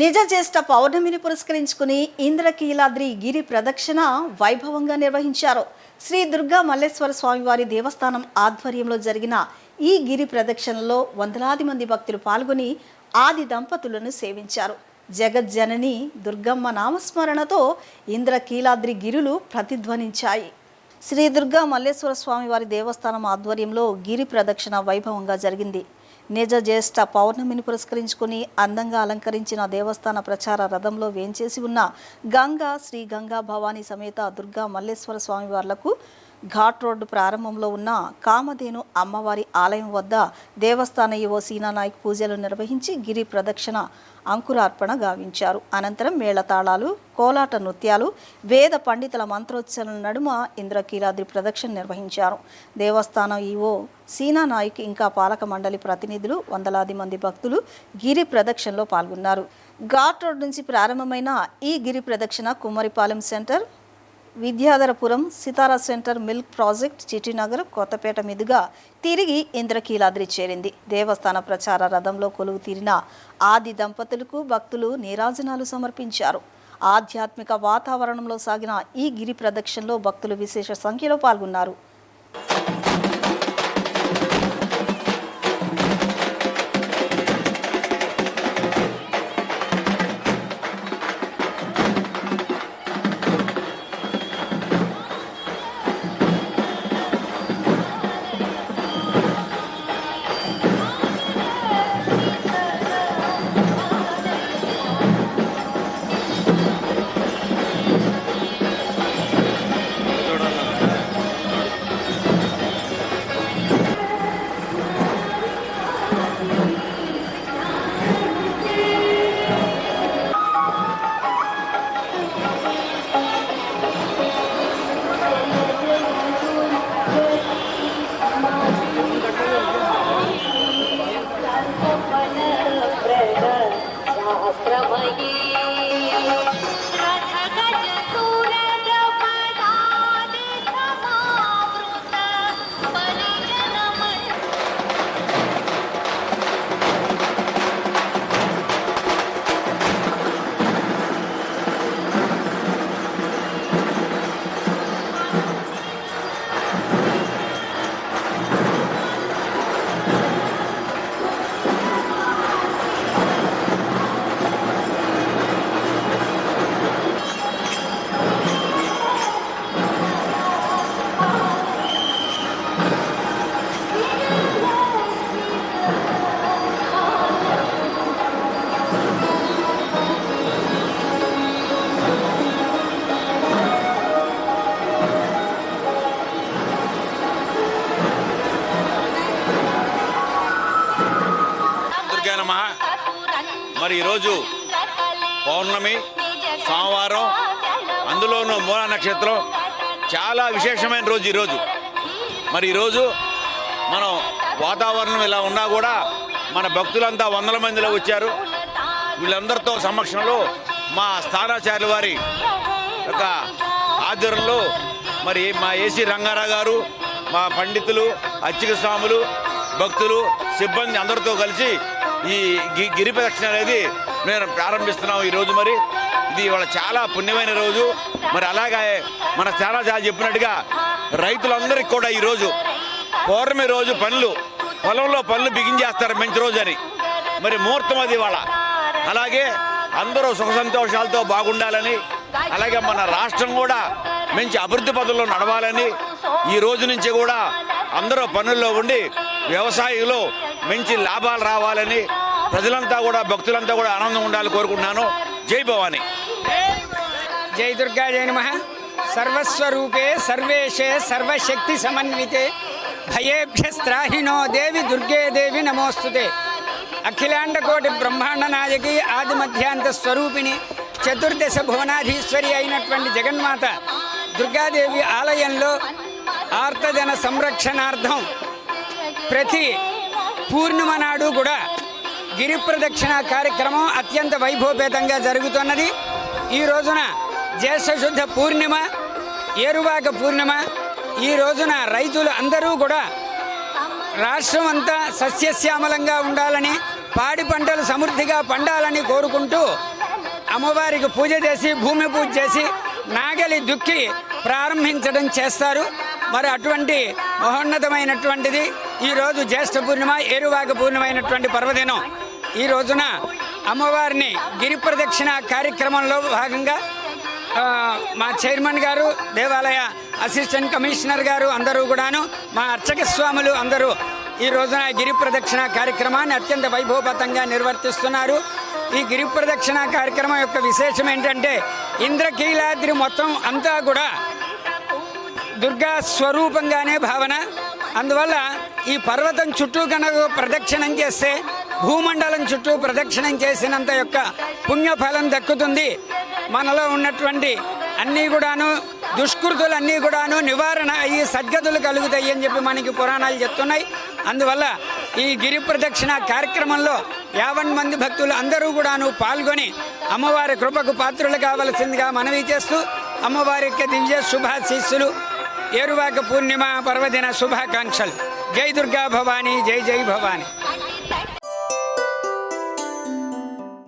నిజ జ్యేష్ఠ పౌర్ణమిని పురస్కరించుకుని ఇంద్రకీలాద్రి గిరి ప్రదక్షిణ వైభవంగా నిర్వహించారు. శ్రీ దుర్గా మల్లేశ్వర స్వామివారి దేవస్థానం ఆధ్వర్యంలో జరిగిన ఈ గిరి ప్రదక్షిణలో వందలాది మంది భక్తులు పాల్గొని ఆది దంపతులను సేవించారు. జగజ్జనని దుర్గమ్మ నామస్మరణతో ఇంద్రకీలాద్రి గిరులు ప్రతిధ్వనించాయి. శ్రీ దుర్గా మల్లేశ్వర స్వామివారి దేవస్థానం ఆధ్వర్యంలో గిరి ప్రదక్షిణ వైభవంగా జరిగింది. నిజ జ్యేష్ఠ పౌర్ణమిని పురస్కరించుకుని అందంగా అలంకరించిన దేవస్థాన ప్రచార రథంలో వేంచేసి ఉన్న గంగా శ్రీ గంగా భవానీ సమేత దుర్గా మల్లేశ్వర స్వామివార్లకు ఘాట్ రోడ్డు ప్రారంభంలో ఉన్న కామధేను అమ్మవారి ఆలయం వద్ద దేవస్థాన ఈవో సీనా నాయక్ పూజలు నిర్వహించి గిరి ప్రదక్షిణ అంకురార్పణ గావించారు. అనంతరం మేళతాళాలు, కోలాట నృత్యాలు, వేద పండితుల మంత్రోచ్చరణ నడుమ ఇంద్రకీలాద్రి ప్రదక్షిణ నిర్వహించారు. దేవస్థానం ఈవో సీనా నాయక్ ఇంకా పాలక మండలి ప్రతినిధులు, వందలాది మంది భక్తులు గిరి ప్రదక్షిణలో పాల్గొన్నారు. ఘాట్ రోడ్ నుంచి ప్రారంభమైన ఈ గిరి ప్రదక్షిణ Kummaripalem centre, Vidyadharapuram, Sitara centre, milk project, Chittinagar, Kothapeta మీదుగా తిరిగి ఇంద్రకీలాద్రి చేరింది. దేవస్థాన ప్రచార రథంలో కొలువు తీరిన ఆది దంపతులకు భక్తులు నీరాజనాలు సమర్పించారు. ఆధ్యాత్మిక వాతావరణంలో సాగిన ఈ గిరి ప్రదక్షిణలో భక్తులు విశేష సంఖ్యలో పాల్గొన్నారు. మరి ఈరోజు పౌర్ణమి సోమవారం, అందులోనూ మూల నక్షత్రం, చాలా విశేషమైన రోజు ఈరోజు. మరి ఈరోజు మనం వాతావరణం ఇలా ఉన్నా కూడా మన భక్తులంతా వందల మందిలో వచ్చారు. వీళ్ళందరితో సమక్షంలో మా స్థానాచార్యుల వారి యొక్క ఆధ్వర్యంలో మరి మా ఏసీ రంగారావు గారు, మా పండితులు, అర్చక స్వాములు, భక్తులు, సిబ్బంది అందరితో కలిసి ఈ గిరి ప్రదక్షిణ అనేది మేము ప్రారంభిస్తున్నాం ఈరోజు. మరి ఇది ఇవాళ చాలా పుణ్యమైన రోజు. మరి అలాగే మన స్థానాచార్య చెప్పినట్టుగా రైతులందరికీ కూడా ఈరోజు పౌర్ణమి రోజు పొలంలో పనులు బిగించేస్తారు మంచి రోజు అని. మరి ముహూర్తం అది ఇవాళ. అలాగే అందరూ సుఖ సంతోషాలతో బాగుండాలని, అలాగే మన రాష్ట్రం కూడా మంచి అభివృద్ధి పథంలో నడవాలని, ఈ రోజు నుంచి కూడా అందరూ పనుల్లో ఉండి వ్యవసాయంలో మంచి లాభాలు రావాలని, ప్రజలంతా కూడా భక్తులంతా కూడా ఆనందం ఉండాలని కోరుకుంటున్నాను. జై భవానీ. జై దుర్గా, జై నమః. సర్వస్వరూపే సర్వేశే సర్వశక్తి సమన్వితే భయేభ్యస్త్రాహినో దేవి దుర్గే దేవి నమోస్తుతే. అఖిలాండకోటి బ్రహ్మాండ నాయకి ఆది మధ్యాంత స్వరూపిణి చతుర్దశ భువనాధీశ్వరి అయినటువంటి జగన్మాత దుర్గాదేవి ఆలయంలో ఆర్తజన సంరక్షణార్థం ప్రతి పూర్ణిమ నాడు కూడా గిరి ప్రదక్షిణ కార్యక్రమం అత్యంత వైభవపేతంగా జరుగుతున్నది. ఈ రోజున జ్యేష్ఠ శుద్ధ పూర్ణిమ, ఏరువాక పూర్ణిమ. ఈ రోజున రైతులు అందరూ కూడా రాష్ట్రం అంతా సస్యశ్యామలంగా ఉండాలని, పాడి పంటలు సమృద్ధిగా పండాలని కోరుకుంటూ అమ్మవారికి పూజ చేసి భూమి పూజ చేసి నాగలి దుక్కి ప్రారంభించడం చేస్తారు. మరి అటువంటి మహోన్నతమైనటువంటిది ఈరోజు జ్యేష్ఠ పూర్ణిమ, ఏరువాక పూర్ణిమైనటువంటి పర్వదినం. ఈ రోజున అమ్మవారిని గిరి ప్రదక్షిణ కార్యక్రమంలో భాగంగా మా చైర్మన్ గారు, దేవాలయ అసిస్టెంట్ కమిషనర్ గారు అందరూ కూడాను, మా అర్చక స్వాములు అందరూ ఈ రోజున గిరి ప్రదక్షిణ కార్యక్రమాన్ని అత్యంత వైభవపతంగా నిర్వర్తిస్తున్నారు. ఈ గిరి ప్రదక్షిణ కార్యక్రమం యొక్క విశేషం ఏంటంటే ఇంద్రకీలాద్రి మొత్తం అంతా కూడా దుర్గా స్వరూపంగానే భావన. అందువల్ల ఈ పర్వతం చుట్టూ కనుక ప్రదక్షిణం చేస్తే భూమండలం చుట్టూ ప్రదక్షిణం చేసినంత యొక్క పుణ్యఫలం దక్కుతుంది. మనలో ఉన్నటువంటి అన్నీ కూడాను దుష్కృతులన్నీ కూడాను నివారణ అయ్యి సద్గతులు కలుగుతాయి అని చెప్పి మనకి పురాణాలు చెప్తున్నాయి. అందువల్ల ఈ గిరి ప్రదక్షిణ కార్యక్రమంలో 50 మంది భక్తులు అందరూ కూడాను పాల్గొని అమ్మవారి కృపకు పాత్రులు కావలసిందిగా మనవి చేస్తూ అమ్మవారి యొక్క దివ్య శుభాశీస్సులు, ఏరువాక పూర్ణిమ పర్వదిన శుభాకాంక్షలు. జై దుర్గా భవానీ, జై జై భవానీ.